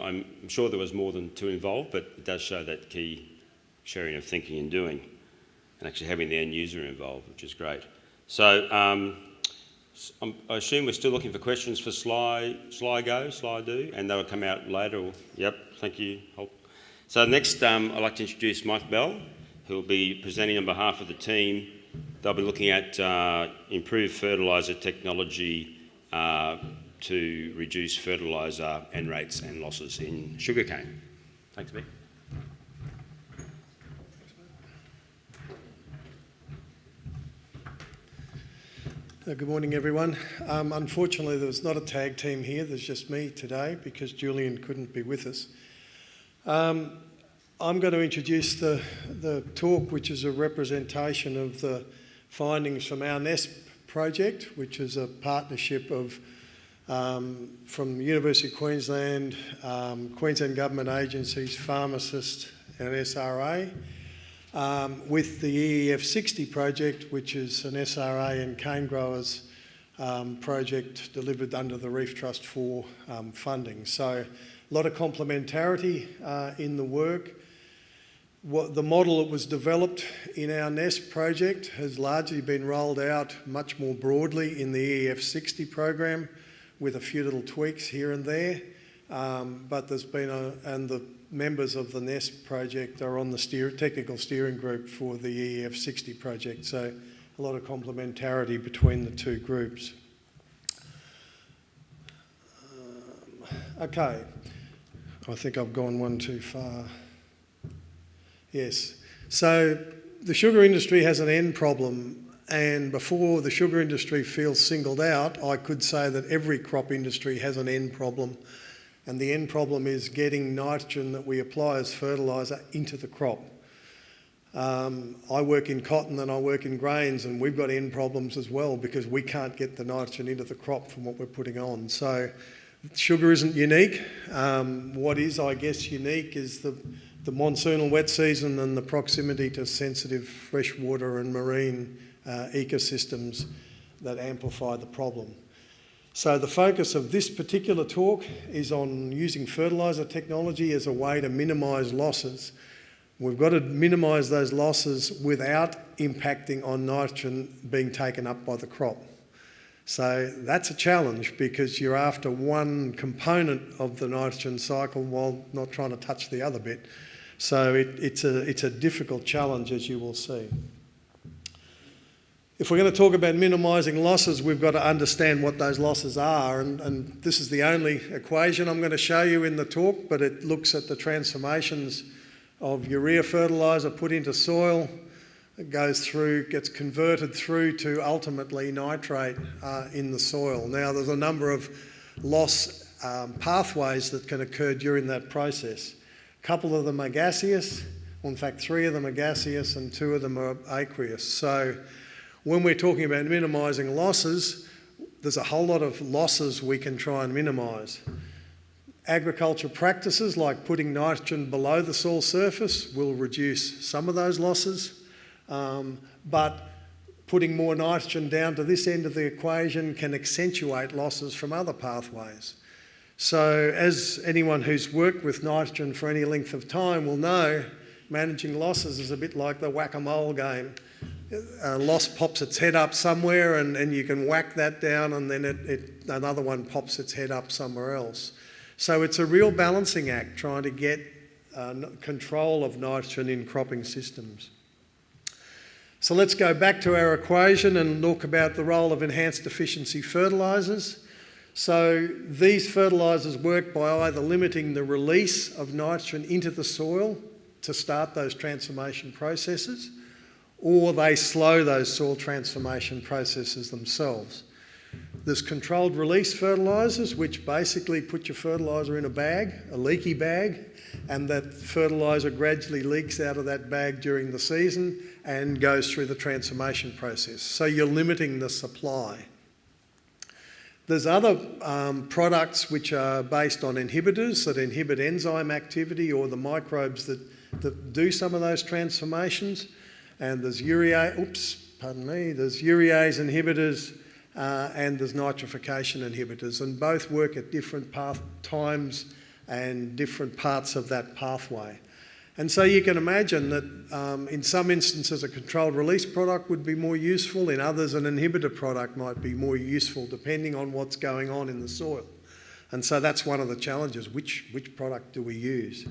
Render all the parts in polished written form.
I'm sure there was more than two involved, but it does show that key sharing of thinking and doing, and actually having the end user involved, which is great. So I assume we're still looking for questions for Slido, and they'll come out later. Yep, thank you. So next, I'd like to introduce Mike Bell, who will be presenting on behalf of the team. They'll be looking at improved fertiliser technology to reduce fertiliser N rates and losses in sugarcane. Thanks, Mick. Good morning, everyone. Unfortunately, there was not a tag team here. There's just me today because Julian couldn't be with us. I'm going to introduce the talk, which is a representation of the findings from our NESP project, which is a partnership of from the University of Queensland, Queensland government agencies, pharmacists and SRA, with the EEF60 project, which is an SRA and cane growers project delivered under the Reef Trust 4 funding. So a lot of complementarity in the work. The model that was developed in our NESP project has largely been rolled out much more broadly in the EEF60 program with a few little tweaks here and there. But there's been and the members of the NESP project are on the technical steering group for the EEF60 project. So a lot of complementarity between the two groups. Okay, I think I've gone one too far. Yes, so the sugar industry has an end problem, and before the sugar industry feels singled out, I could say that every crop industry has an end problem, and the end problem is getting nitrogen that we apply as fertiliser into the crop. I work in cotton and I work in grains, and we've got end problems as well because we can't get the nitrogen into the crop from what we're putting on. So sugar isn't unique. What is, I guess, unique is the monsoonal wet season and the proximity to sensitive freshwater and marine ecosystems that amplify the problem. So the focus of this particular talk is on using fertiliser technology as a way to minimise losses. We've got to minimise those losses without impacting on nitrogen being taken up by the crop. So that's a challenge because you're after one component of the nitrogen cycle while not trying to touch the other bit. So it's a difficult challenge, as you will see. If we're going to talk about minimising losses, we've got to understand what those losses are, and this is the only equation I'm going to show you in the talk, but it looks at the transformations of urea fertiliser put into soil. It goes through, gets converted through to ultimately nitrate in the soil. Now, there's a number of loss pathways that can occur during that process. A couple of them are gaseous, well, in fact 3 of them are gaseous and 2 of them are aqueous. So when we're talking about minimising losses, there's a whole lot of losses we can try and minimise. Agriculture practices like putting nitrogen below the soil surface will reduce some of those losses, but putting more nitrogen down to this end of the equation can accentuate losses from other pathways. So as anyone who's worked with nitrogen for any length of time will know, managing losses is a bit like the whack-a-mole game. A loss pops its head up somewhere and you can whack that down, and then another one pops its head up somewhere else. So it's a real balancing act trying to get control of nitrogen in cropping systems. So let's go back to our equation and look about the role of enhanced efficiency fertilisers. So these fertilisers work by either limiting the release of nitrogen into the soil to start those transformation processes, or they slow those soil transformation processes themselves. There's controlled release fertilisers, which basically put your fertiliser in a bag, a leaky bag, and that fertiliser gradually leaks out of that bag during the season and goes through the transformation process. So you're limiting the supply. There's other products which are based on inhibitors that inhibit enzyme activity or the microbes that do some of those transformations. And there's there's urease inhibitors and there's nitrification inhibitors, and both work at different times and different parts of that pathway. And so you can imagine that in some instances a controlled release product would be more useful, in others an inhibitor product might be more useful depending on what's going on in the soil. And so that's one of the challenges, which product do we use?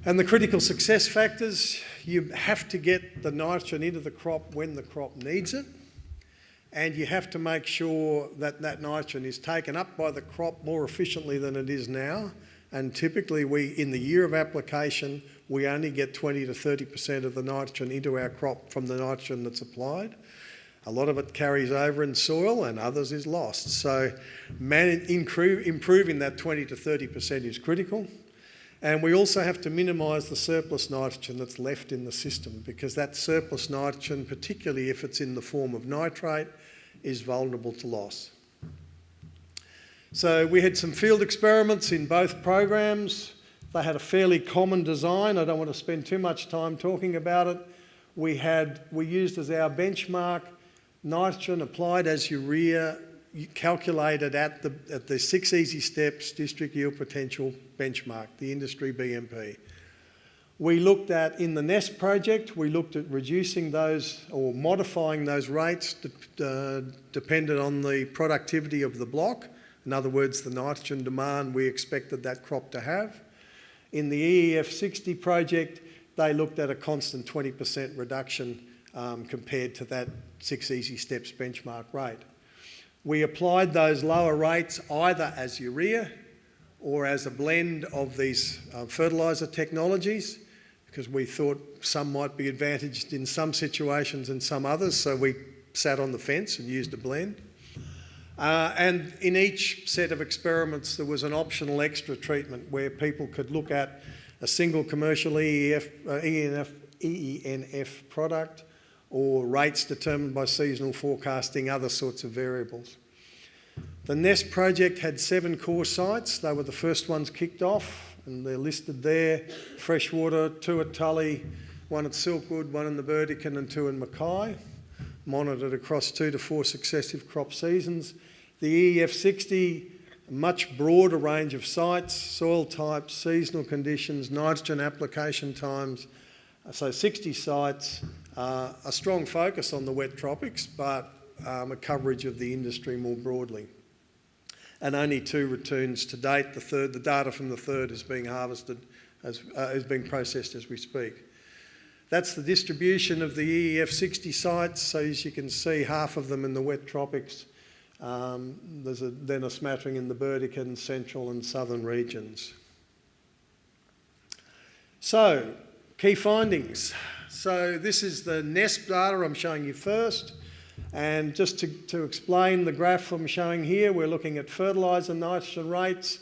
And the critical success factors, you have to get the nitrogen into the crop when the crop needs it, and you have to make sure that that nitrogen is taken up by the crop more efficiently than it is now. And typically in the year of application, we only get 20 to 30% of the nitrogen into our crop from the nitrogen that's applied. A lot of it carries over in soil and others is lost. So improving that 20 to 30% is critical. And we also have to minimise the surplus nitrogen that's left in the system, because that surplus nitrogen, particularly if it's in the form of nitrate, is vulnerable to loss. So we had some field experiments in both programs. They had a fairly common design. I don't want to spend too much time talking about it. We used as our benchmark nitrogen applied as urea, calculated at the 6 easy steps district yield potential benchmark, the industry BMP. We looked at, in the NESP project, we looked at reducing those or modifying those rates dependent on the productivity of the block. In other words, the nitrogen demand we expected that crop to have. In the EEF 60 project, they looked at a constant 20% reduction compared to that 6 easy steps benchmark rate. We applied those lower rates either as urea or as a blend of these fertiliser technologies, because we thought some might be advantaged in some situations and some others, so we sat on the fence and used a blend. And in each set of experiments there was an optional extra treatment where people could look at a single commercial ENF product, or rates determined by seasonal forecasting, other sorts of variables. The NESP project had 7 core sites. They were the first ones kicked off, and they're listed there. Freshwater, 2 at Tully, 1 at Silkwood, 1 in the Burdekin and 2 in Mackay, monitored across 2 to 4 successive crop seasons. The EEF 60, a much broader range of sites, soil types, seasonal conditions, nitrogen application times. So 60 sites, a strong focus on the wet tropics, but a coverage of the industry more broadly. And only 2 returns to date. The data from the third is being harvested, is being processed as we speak. That's the distribution of the EEF 60 sites. So as you can see, half of them in the wet tropics. There's then a smattering in the Burdekin, central and southern regions. So, key findings. So this is the NESP data I'm showing you first. And just to explain the graph I'm showing here, we're looking at fertiliser nitrogen rates,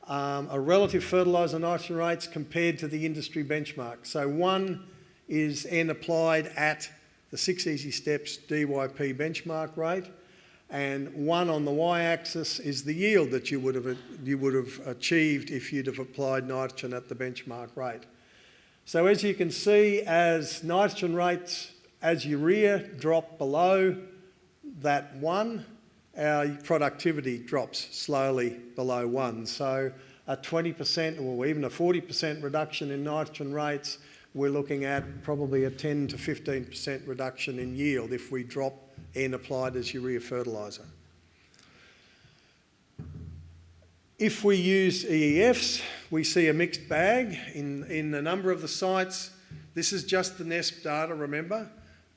a relative fertiliser nitrogen rates compared to the industry benchmark. So 1 is N applied at the 6 easy steps DYP benchmark rate, and 1 on the y-axis is the yield that you would have achieved if you'd have applied nitrogen at the benchmark rate. So as you can see, as nitrogen rates as urea drop below that 1, our productivity drops slowly below 1. So a 20% or even a 40% reduction in nitrogen rates, we're looking at probably a 10 to 15% reduction in yield if we drop N applied as urea fertiliser. If we use EEFs, we see a mixed bag in a number of the sites. This is just the NESP data, remember.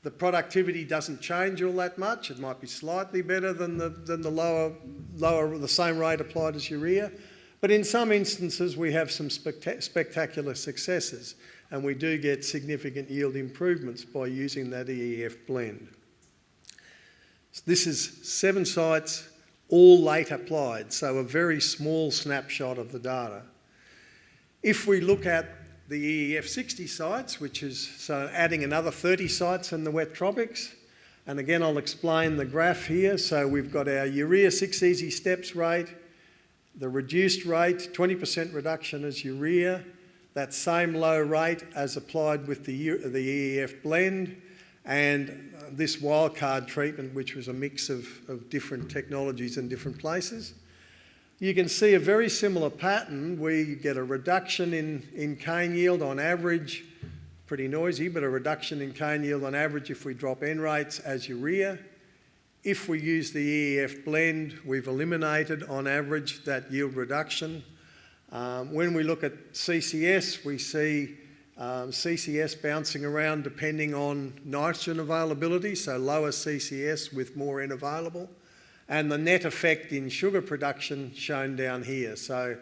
The productivity doesn't change all that much. It might be slightly better than the same rate applied as urea. But in some instances, we have some spectacular successes, and we do get significant yield improvements by using that EEF blend. This is 7 sites, all late applied, so a very small snapshot of the data. If we look at the EEF 60 sites, which is so adding another 30 sites in the wet tropics, and again I'll explain the graph here. So we've got our urea 6 easy steps rate, the reduced rate, 20% reduction as urea, that same low rate as applied with the EEF blend, and this wildcard treatment, which was a mix of different technologies in different places. You can see a very similar pattern. We get a reduction in cane yield on average, pretty noisy, but a reduction in cane yield on average if we drop N rates as urea. If we use the EEF blend, we've eliminated on average that yield reduction. When we look at CCS, we see CCS bouncing around depending on nitrogen availability, so lower CCS with more N available. And the net effect in sugar production shown down here. So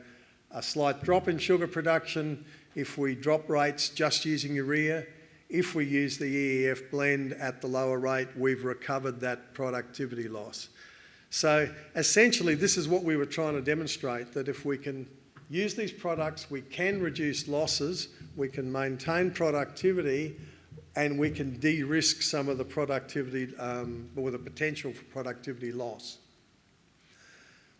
a slight drop in sugar production if we drop rates just using urea. If we use the EEF blend at the lower rate, we've recovered that productivity loss. So essentially, this is what we were trying to demonstrate, that if we can use these products, we can reduce losses, we can maintain productivity, and we can de-risk some of the productivity or the potential for productivity loss.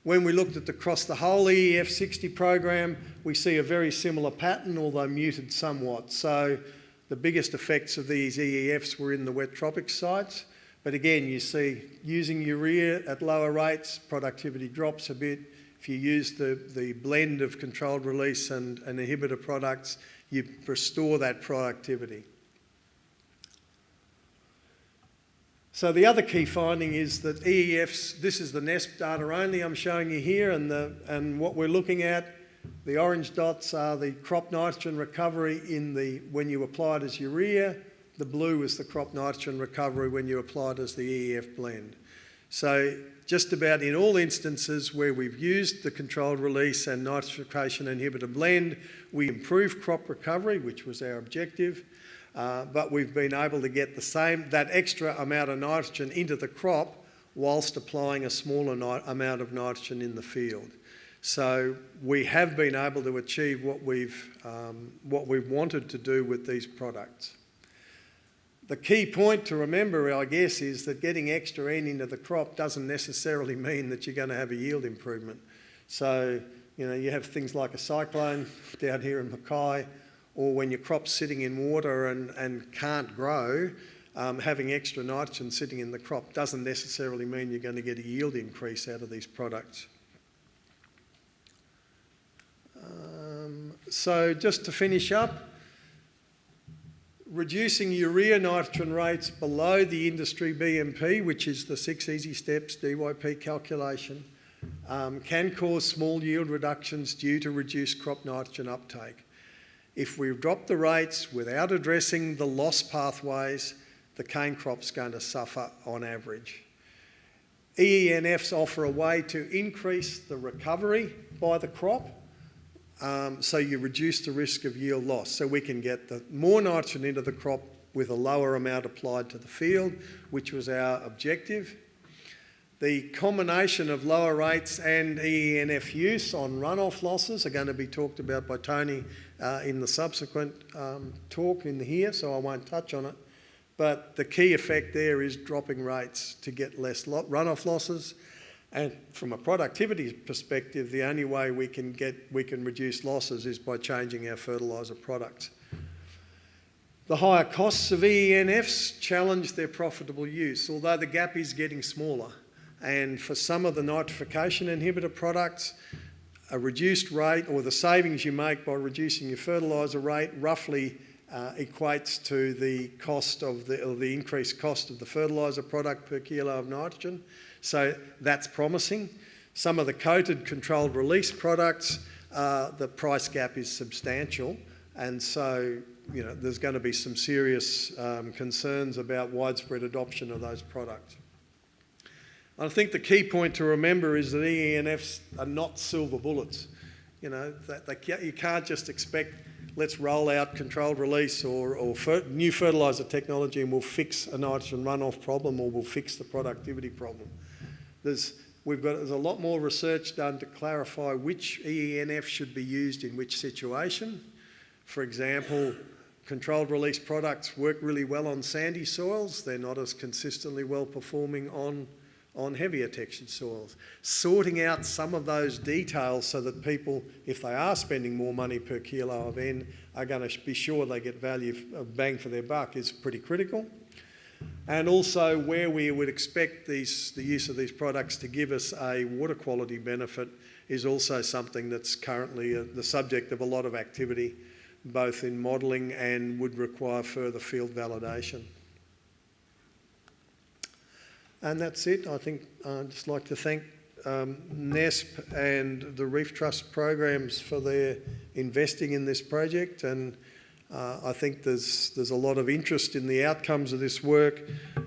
When we looked at across the whole EEF 60 program, we see a very similar pattern, although muted somewhat. So the biggest effects of these EEFs were in the wet tropic sites. But again, you see using urea at lower rates, productivity drops a bit. If you use the blend of controlled release and inhibitor products, you restore that productivity. So the other key finding is that EEFs, this is the NESP data only I'm showing you here, and what we're looking at, the orange dots are the crop nitrogen recovery when you apply it as urea. The blue is the crop nitrogen recovery when you apply it as the EEF blend. So just about in all instances where we've used the controlled release and nitrification inhibitor blend, we improve crop recovery, which was our objective. But we've been able to get that extra amount of nitrogen into the crop whilst applying a smaller amount of nitrogen in the field. So we have been able to achieve what we've wanted to do with these products. The key point to remember, I guess, is that getting extra N into the crop doesn't necessarily mean that you're going to have a yield improvement. So, you have things like a cyclone down here in Mackay, or when your crop's sitting in water and can't grow, having extra nitrogen sitting in the crop doesn't necessarily mean you're going to get a yield increase out of these products. So just to finish up, reducing urea nitrogen rates below the industry BMP, which is the 6 easy steps DYP calculation, can cause small yield reductions due to reduced crop nitrogen uptake. If we drop the rates without addressing the loss pathways, the cane crop's going to suffer on average. EENFs offer a way to increase the recovery by the crop, so you reduce the risk of yield loss. So we can get more nitrogen into the crop with a lower amount applied to the field, which was our objective. The combination of lower rates and EENF use on runoff losses are going to be talked about by Tony in the subsequent talk in here, so I won't touch on it. But the key effect there is dropping rates to get less runoff losses. And from a productivity perspective, the only way we can reduce losses is by changing our fertiliser products. The higher costs of EENFs challenge their profitable use, although the gap is getting smaller. And for some of the nitrification inhibitor products, a reduced rate, or the savings you make by reducing your fertiliser rate, roughly equates to the cost of the increased cost of the fertiliser product per kilo of nitrogen. So that's promising. Some of the coated controlled release products, the price gap is substantial, and so there's going to be some serious concerns about widespread adoption of those products. I think the key point to remember is that EENFs are not silver bullets. You can't just expect, let's roll out controlled release or new fertiliser technology and we'll fix a nitrogen runoff problem or we'll fix the productivity problem. There's a lot more research done to clarify which EENF should be used in which situation. For example, controlled release products work really well on sandy soils. They're not as consistently well performing on heavier textured soils. Sorting out some of those details so that people, if they are spending more money per kilo of N, are going to be sure they get bang for their buck is pretty critical. And also where we would expect the use of these products to give us a water quality benefit, is also something that's currently the subject of a lot of activity, both in modelling and would require further field validation. And that's it. I think I'd just like to thank NESP and the Reef Trust programs for their investing in this project, and I think there's a lot of interest in the outcomes of this work,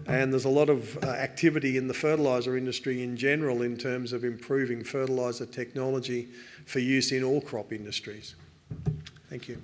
and there's a lot of activity in the fertiliser industry in general in terms of improving fertiliser technology for use in all crop industries. Thank you.